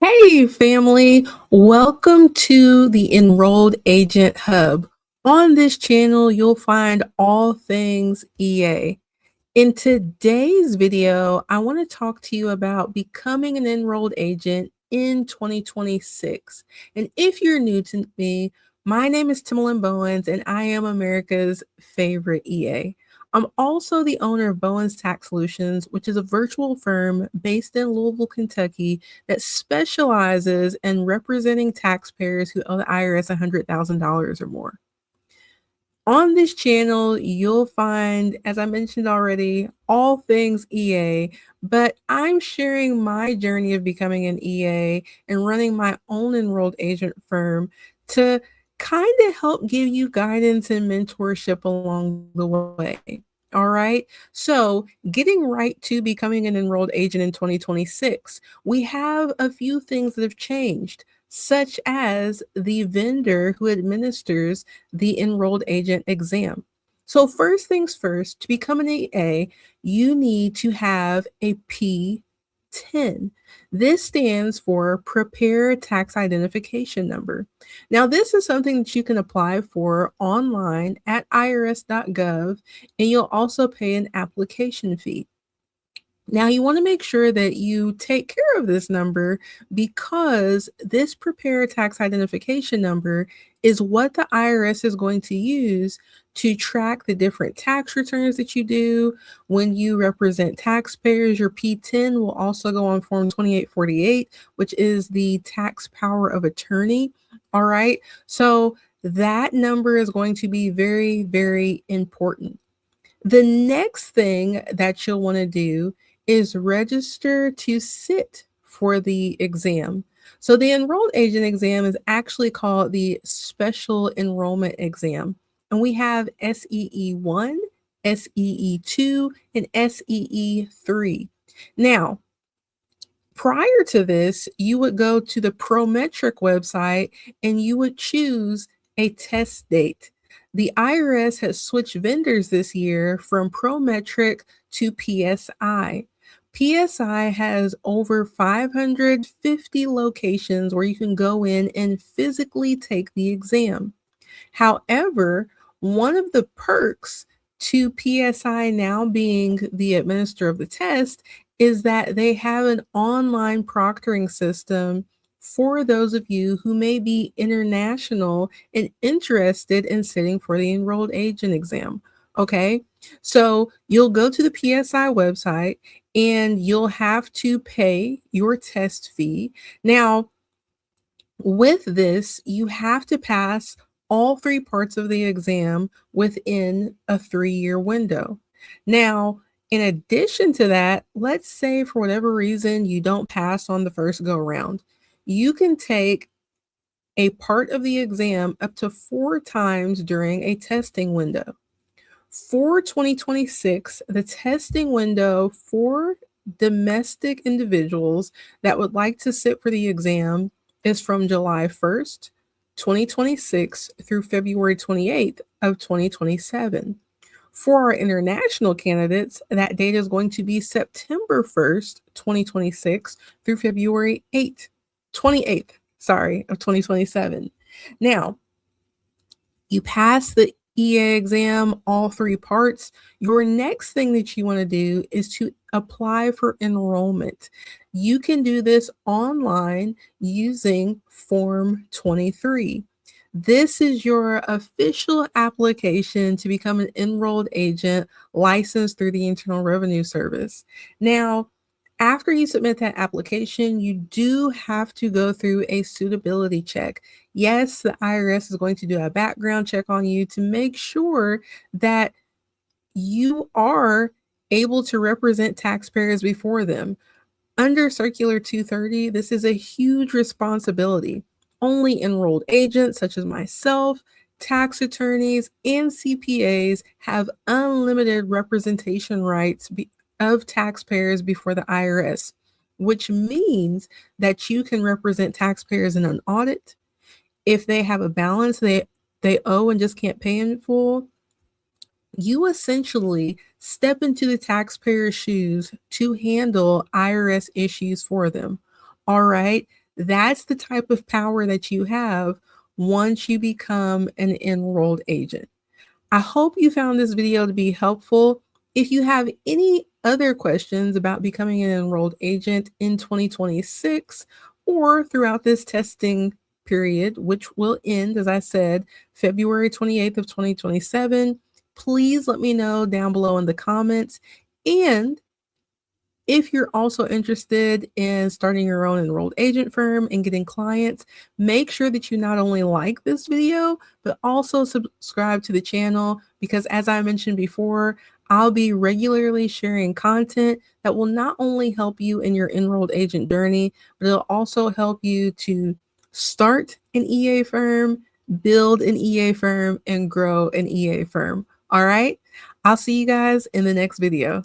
Hey, family. Welcome to the Enrolled Agent Hub. On this channel, you'll find all things EA. In today's video, I want to talk to you about becoming an enrolled agent in 2026. And if you're new to me, my name is Timalyn Bowens, and I am America's favorite EA. I'm also the owner of Bowens Tax Solutions, which is a virtual firm based in Louisville, Kentucky, that specializes in representing taxpayers who owe the IRS $100,000 or more. On this channel, you'll find, as I mentioned already, all things EA, but I'm sharing my journey of becoming an EA and running my own enrolled agent firm to kind of help give you guidance and mentorship along the way. All right. So, getting right to becoming an enrolled agent in 2026, we have a few things that have changed, such as the vendor who administers the enrolled agent exam. So, first things first, to become an EA, you need to have a PTIN. This stands for Prepared Tax Identification Number. Now, this is something that you can apply for online at irs.gov, and you'll also pay an application fee. Now, you want to make sure that you take care of this number because this prepared tax identification number is what the IRS is going to use to track the different tax returns that you do. When you represent taxpayers, your P10 will also go on Form 2848, which is the tax power of attorney. All right. So that number is going to be very, very important. The next thing that you'll want to do is register to sit for the exam. So the enrolled agent exam is actually called the special enrollment exam. And we have SEE1, SEE2, and SEE3. Now, prior to this, you would go to the Prometric website and you would choose a test date. The IRS has switched vendors this year from Prometric to PSI. PSI has over 550 locations where you can go in and physically take the exam. However, one of the perks to PSI now being the administrator of the test is that they have an online proctoring system for those of you who may be international and interested in sitting for the enrolled agent exam. Okay, so you'll go to the PSI website and you'll have to pay your test fee. Now, with this, you have to pass all three parts of the exam within a 3-year window. Now, in addition to that, let's say for whatever reason you don't pass on the first go around, you can take a part of the exam up to 4 times during a testing window. For 2026, the testing window for domestic individuals that would like to sit for the exam is from July 1st, 2026 through February 28th of 2027. For our international candidates, that date is going to be September 1st, 2026 through February 28th, of 2027. Now, you pass the EA exam, all 3 parts. Your next thing that you want to do is to apply for enrollment. You can do this online using Form 23. This is your official application to become an enrolled agent licensed through the Internal Revenue Service. Now, after you submit that application, you do have to go through a suitability check. Yes, the IRS is going to do a background check on you to make sure that you are able to represent taxpayers before them. Under Circular 230, this is a huge responsibility. Only enrolled agents such as myself, tax attorneys, and CPAs have unlimited representation rights of taxpayers before the IRS, which means that you can represent taxpayers in an audit. If they have a balance they owe and just can't pay in full, you essentially step into the taxpayer's shoes to handle IRS issues for them. All right. That's the type of power that you have once you become an enrolled agent. I hope you found this video to be helpful. If you have any other questions about becoming an enrolled agent in 2026 or throughout this testing period, which will end, as I said, February 28th of 2027, please let me know down below in the comments. And if you're also interested in starting your own enrolled agent firm and getting clients, make sure that you not only like this video, but also subscribe to the channel because, as I mentioned before, I'll be regularly sharing content that will not only help you in your enrolled agent journey, but it'll also help you to start an EA firm, build an EA firm, and grow an EA firm. All right. I'll see you guys in the next video.